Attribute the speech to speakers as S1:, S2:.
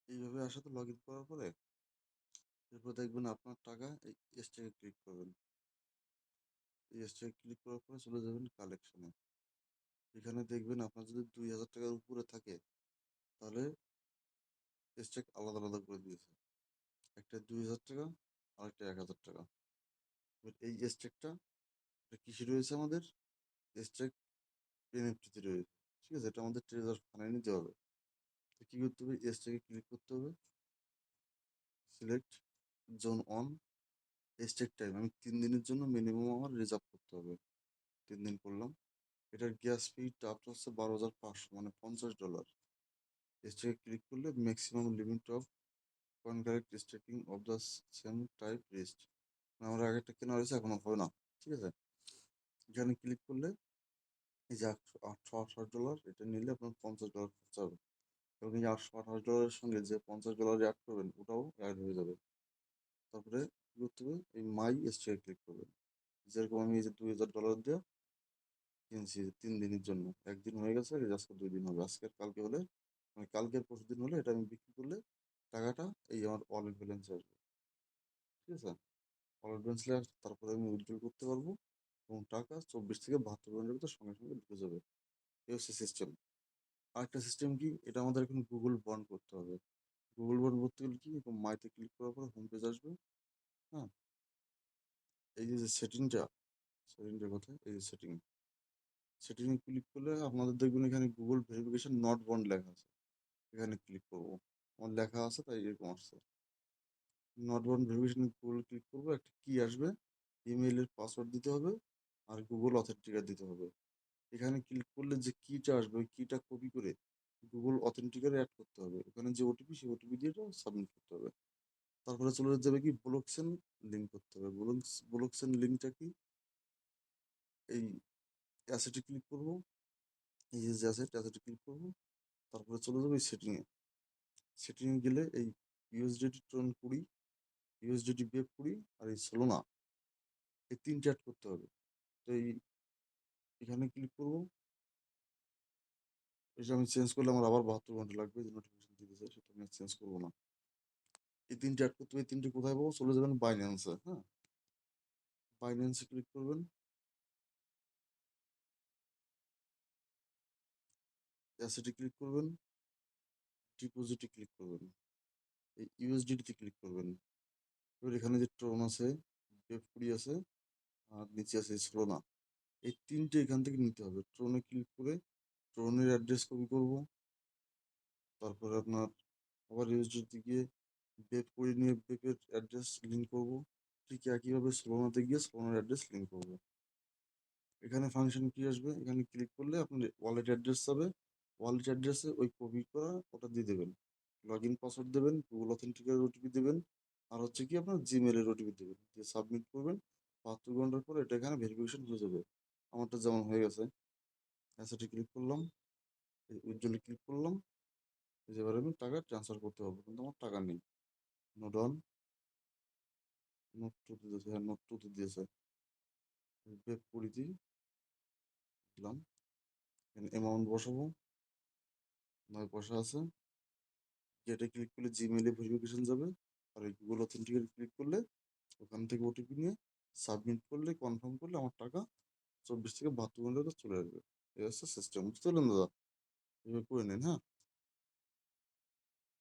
S1: এইভাবে আসাতে log in করার পরে এরপর দেখবেন আপনার টাকা এই স্ট্যাকে ক্লিক করবেন। এই স্ট্যাকে ক্লিক করার পরে চলে যাবেন কালেকশনে। এখানে দেখবেন আপনার যদি 2000 টাকার উপরে থাকে তাহলে স্ট্যাক আলাদা আলাদা করে দিয়েছে। একটা 2000 টাকা আর একটা 1000 টাকা। এবার এই স্ট্যাকটা কিসে রয়েছে আমাদের? স্ট্যাক এনএফটিতে রয়েছে। ঠিক আছে, এটা আমাদের ট্রেজার ফানে নিতে হবে। তো কি করতে হবে? স্ট্যাকে ক্লিক করতে হবে, select zone on stack time. আমি 3 দিনের জন্য মিনিমাম আমার রিজার্ভ করতে হবে। 3 দিন করলাম। এটার গ্যাস ফিটা আপনার হচ্ছে 12,500 মানে $50। স্ট্যাকে ক্লিক করলে maximum limit of concurrent stacking of the same type wrist. আমার আগেরটা কেনা হয়েছে, এখনো হবে না। ঠিক আছে, এখানে ক্লিক করলে এই যে $828 এটা নিলে আপনার $50 খরচা হবে। এবং এই $828 সঙ্গে যে $50 অ্যাড করবেন ওটাও অ্যাড হয়ে যাবে। তারপরে কি করতে হবে? এই মাই স্ট্যাকে ক্লিক করবেন। যেরকম আমি এই যে $2000 দিয়ে কিনছি 3 দিনের জন্য, একদিন হয়ে গেছে, আর আজকে 2 দিন হবে। আজকের কালকে হলে মানে কালকের পরশু দিন হলে এটা আমি বিক্রি করলে টাকাটা এই আমার ওয়ালেট ব্যালেন্সে আসবে। ঠিক আছে, ওয়ালেট ব্যালেন্সে আসলে তারপরে আমি উইথড্রল করতে পারবো এবং টাকা 24 থেকে 72 ঘন্টার ভিতরে সঙ্গে সঙ্গে ঢুকে যাবে। এই হচ্ছে সিস্টেম। আরেকটা সিস্টেম কি, এটা আমাদের এখন গুগল বন্ড করতে হবে। গুগল বন্ড করতে গেলে কি, মাইতে ক্লিক করার পরে হোম পেজ আসবে। হ্যাঁ, এই যে সেটিংটার কথা, এই যে সেটিং এ ক্লিক করলে আপনাদের দেখবেন এখানে গুগল ভেরিফিকেশন নট বন্ড লেখা আছে। এখানে ক্লিক করবো, আমার লেখা আছে তাই এরকম আসছে। Not bond verification Google click করবো, একটা কি আসবে, ইমেইলের পাসওয়ার্ড দিতে হবে আর গুগল অথেন্টিকেট দিতে হবে। এখানে ক্লিক করলে যে কিটা আসবে ওই কিটা কপি করে গুগল অথেন্টিকেটে অ্যাড করতে হবে। ওখানে যে ওটিপি সেই ওটিপি দিয়ে সাবমিট করতে হবে। তারপরে চলে যাবে কি, ব্লকচেন লিঙ্ক করতে হবে। ব্লকচেন লিঙ্কটা কি, এই অ্যাসেটে ক্লিক করবো, এই যে অ্যাসেটে ক্লিক করবো। তারপরে চলে যাবে সেটিংয়ে। সেটিংয়ে গেলে এই ইউএসডিটি টোন 20, ইউএসডিটি বেপ 20 আর এই সোলোনা, এই তিনটে অ্যাড করতে হবে। তো এখানে ক্লিক করবো। এটা আমি চেঞ্জ করলে আমার আবার 72 ঘন্টা লাগবে, যে নোটিফিকেশন দিতে চাই সেটা আমি চেঞ্জ করবো না। এই তিনটে অ্যাড করতে হবে। এই তিনটে কোথায় পাবো? চলে যাবেন বাইন্যান্সে। হ্যাঁ, বাইন্যান্সে ক্লিক করবেন, অ্যাসেটে ক্লিক করবেন, ডিপোজিটে ক্লিক করবেন, এই ইউএসডিটি ক্লিক করবেন। এবার এখানে যে ট্রন আছে, বেপ 20 আছে, আর নিচে আছে সোলোনা, এই তিনটে এখান থেকে নিতে হবে। ট্রনে ক্লিক করে ট্রনের অ্যাড্রেস কপি করব। তারপরে আপনার আবার ইউএসডিতে গিয়ে বেপ করে নিয়ে বেপের অ্যাড্রেস লিঙ্ক করব। ঠিক একইভাবে সোলোনাতে গিয়ে সোলোনার অ্যাড্রেস লিঙ্ক করব। এখানে ফাংশন কি আসবে, এখানে ক্লিক করলে আপনার ওয়ালেট অ্যাড্রেস যাবে। ওয়ালেট অ্যাড্রেসে ওই কপি করা ওটা দিয়ে দেবেন। লগ ইন পাসওয়ার্ড দেবেন, গুগল অথেন্টিকেটের ওটিপি দেবেন, আর হচ্ছে কি আপনার জিমেলের ওটিপি দেবেন, দিয়ে সাবমিট করবেন। 72 ঘন্টার পরে এটা এখানে ভেরিফিকেশন হয়ে যাবে। আমারটা যেমন হয়ে গেছে। অ্যাসেটে ক্লিক করলাম, উইথড্রলে ক্লিক করলাম। এই যে এবার আমি টাকা ট্রান্সফার করতে পারবো, কিন্তু আমার টাকা নেই। নোট অন, নোট টু দিয়েছে, হ্যাঁ নোট টু দিয়েছে। বেপ পড়িতে দিলাম, এখানে অ্যামাউন্ট বসাবো, 9 পয়সা আছে। যেটা ক্লিক করলে জিমেইলে ভেরিফিকেশন যাবে। আর এই গুগল অথেন্টিকেট ক্লিক করলে ওখান থেকে ওটিপি নিয়ে সাবমিট করলে, কনফার্ম করলে আমার টাকা 24 থেকে 72 ঘন্টার ভিতরে চলে আসবে। এই হচ্ছে সিস্টেম, বুঝতে পারলেন দাদা? এভাবে করে নিন, হ্যাঁ।